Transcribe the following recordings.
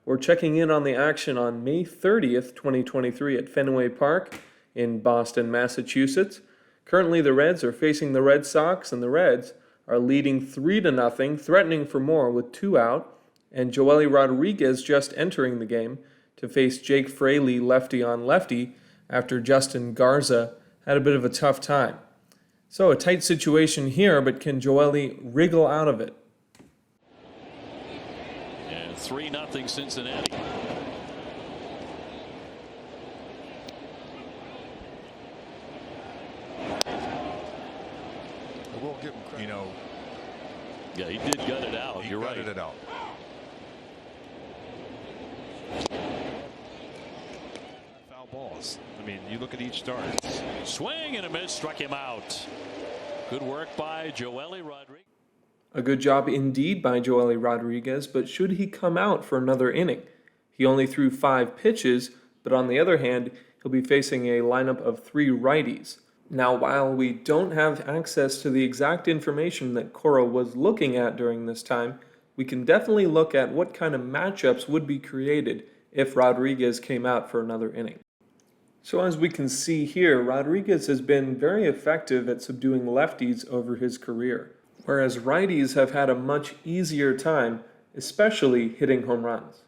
We're checking in on the action on May 30th, 2023 at Fenway Park in Boston, Massachusetts. Currently the Reds are facing the Red Sox, and the Reds are leading 3-0, threatening for more with 2 out, and Joely Rodriguez just entering the game to face Jake Fraley lefty on lefty after Justin Garza had a bit of a tough time. So a tight situation here, but can Joely wriggle out of it? And 3-0 Cincinnati. We'll give him credit. Yeah, he did gut it out. You're right. He gutted it out. Foul balls. I mean, you look at each start. Swing and a miss, struck him out. Good work by Joely Rodriguez. A good job indeed by Joely Rodriguez, but should he come out for another inning? He only threw 5 pitches, but on the other hand, he'll be facing a lineup of 3 righties. Now, while we don't have access to the exact information that Cora was looking at during this time, we can definitely look at what kind of matchups would be created if Rodriguez came out for another inning. So as we can see here, Rodriguez has been very effective at subduing lefties over his career, whereas righties have had a much easier time, especially hitting home runs.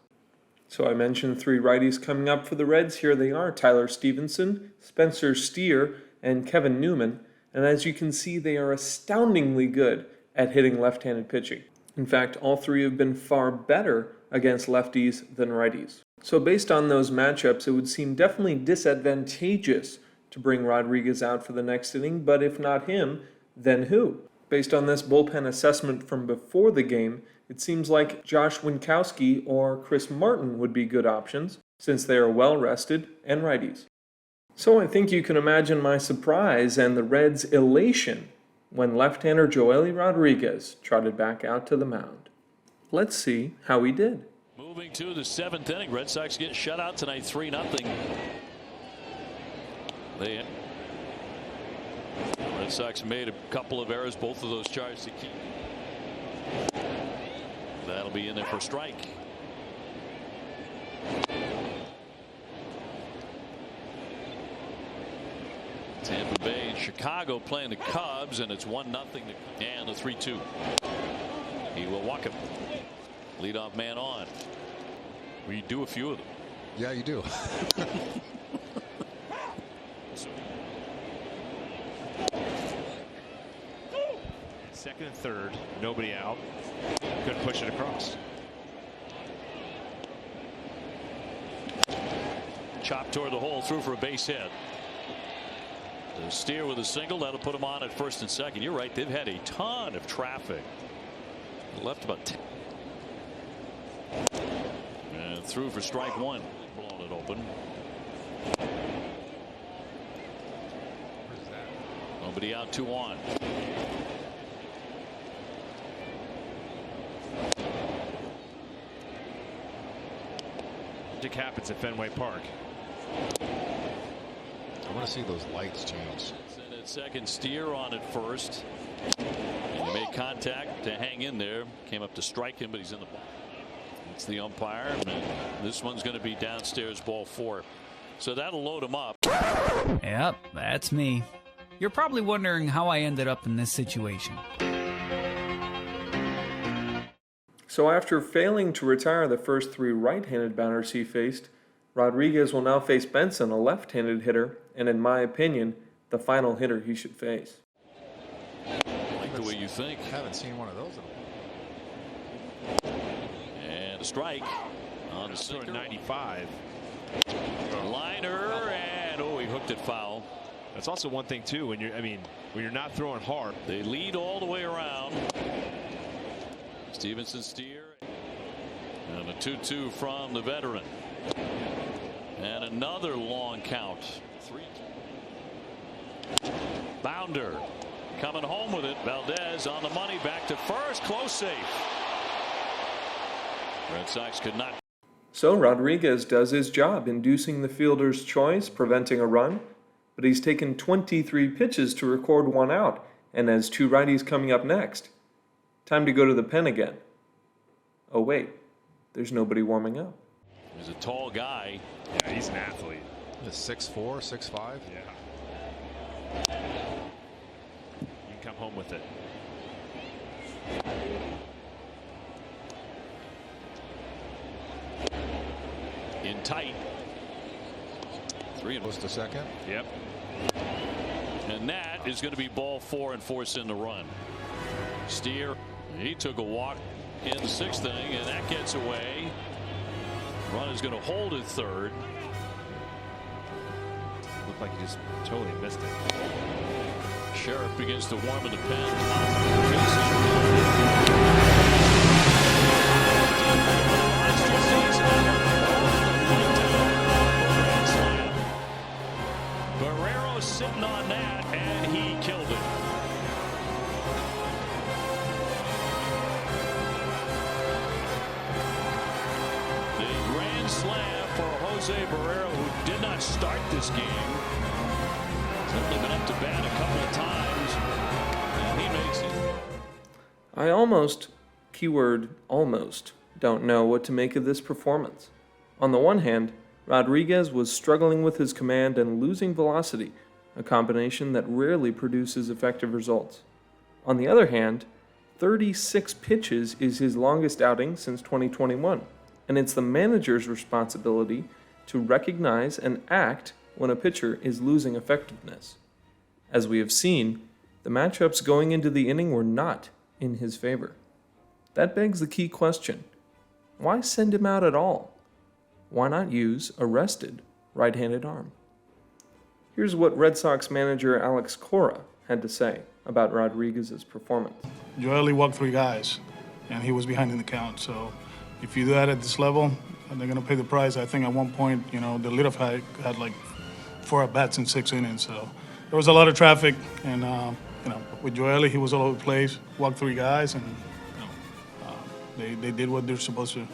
So I mentioned 3 righties coming up for the Reds. Here they are: Tyler Stevenson, Spencer Steer, and Kevin Newman, and as you can see, they are astoundingly good at hitting left-handed pitching. In fact, all 3 have been far better against lefties than righties. So based on those matchups, it would seem definitely disadvantageous to bring Rodriguez out for the next inning, but if not him, then who? Based on this bullpen assessment from before the game, it seems like Josh Winkowski or Chris Martin would be good options, since they are well rested and righties. So I think you can imagine my surprise and the Reds' elation when left-hander Joely Rodriguez trotted back out to the mound. Let's see how he did. Moving to the 7th inning, Red Sox get shut out tonight, 3-0. Red Sox made a couple of errors, both of those charged to keep. That'll be in there for a strike. Tampa Bay and Chicago playing the Cubs, and it's 1-0 and the 3-2. He will walk him. Leadoff man on. We do a few of them. Yeah, you do. Second and third, nobody out. Couldn't push it across. Chop toward the hole, through for a base hit. The Steer with a single, that'll put him on at first and second. You're right, they've had a ton of traffic. Left about 10. And through for strike 1. Blown it open. Nobody out, 2 on. Magic happens at Fenway Park. I want to see those lights change. And at second, Steer on at first. And he made contact to hang in there. Came up to strike him, but he's in the ball. It's the umpire, and this one's going to be downstairs, ball 4. So that'll load him up. Yep, that's me. You're probably wondering how I ended up in this situation. So after failing to retire the first 3 right-handed batters he faced, Rodriguez will now face Benson, a left-handed hitter, and in my opinion, the final hitter he should face. I like the way you think. I haven't seen one of those in a while. And a strike on the sinker. 95. Liner, and he hooked it foul. That's also one thing too, when you're not throwing hard. They lead all the way around. Stevenson, Steer, and a 2-2 from the veteran. And another long count. 3. Bounder coming home with it. Valdez on the money, back to first, close save. Red Sox could not. So Rodriguez does his job, inducing the fielder's choice, preventing a run, but he's taken 23 pitches to record 1 out, and has 2 righties coming up next. Time to go to the pen again. Oh wait, there's nobody warming up. He's a tall guy. Yeah, he's an athlete. He's 6'4", 6'5". Yeah. You can come home with it. In tight. 3 Close to second. Yep. And that is going to be ball 4 and force in the run. Steer, he took a walk in the 6th inning, and that gets away. Run is going to hold at third. Looked like he just totally missed it. Sheriff begins to warm in the pen. Barrero sitting on that, and he killed it. The grand slam for Jose Barrero, who did not start this game. He's only been up to bat a couple of times, and he makes it. I almost, keyword almost, don't know what to make of this performance. On the one hand, Rodriguez was struggling with his command and losing velocity, a combination that rarely produces effective results. On the other hand, 36 pitches is his longest outing since 2021, and it's the manager's responsibility to recognize and act when a pitcher is losing effectiveness. As we have seen, the matchups going into the inning were not in his favor. That begs the key question: why send him out at all? Why not use a rested right-handed arm? Here's what Red Sox manager Alex Cora had to say about Rodriguez's performance. Joely walked 3 guys, and he was behind in the count. So if you do that at this level, they're going to pay the price. I think at one point, the leadoff guy had like 4 at-bats in 6 innings. So there was a lot of traffic, and with Joely, he was all over the place, walked 3 guys, and they did what they're supposed to.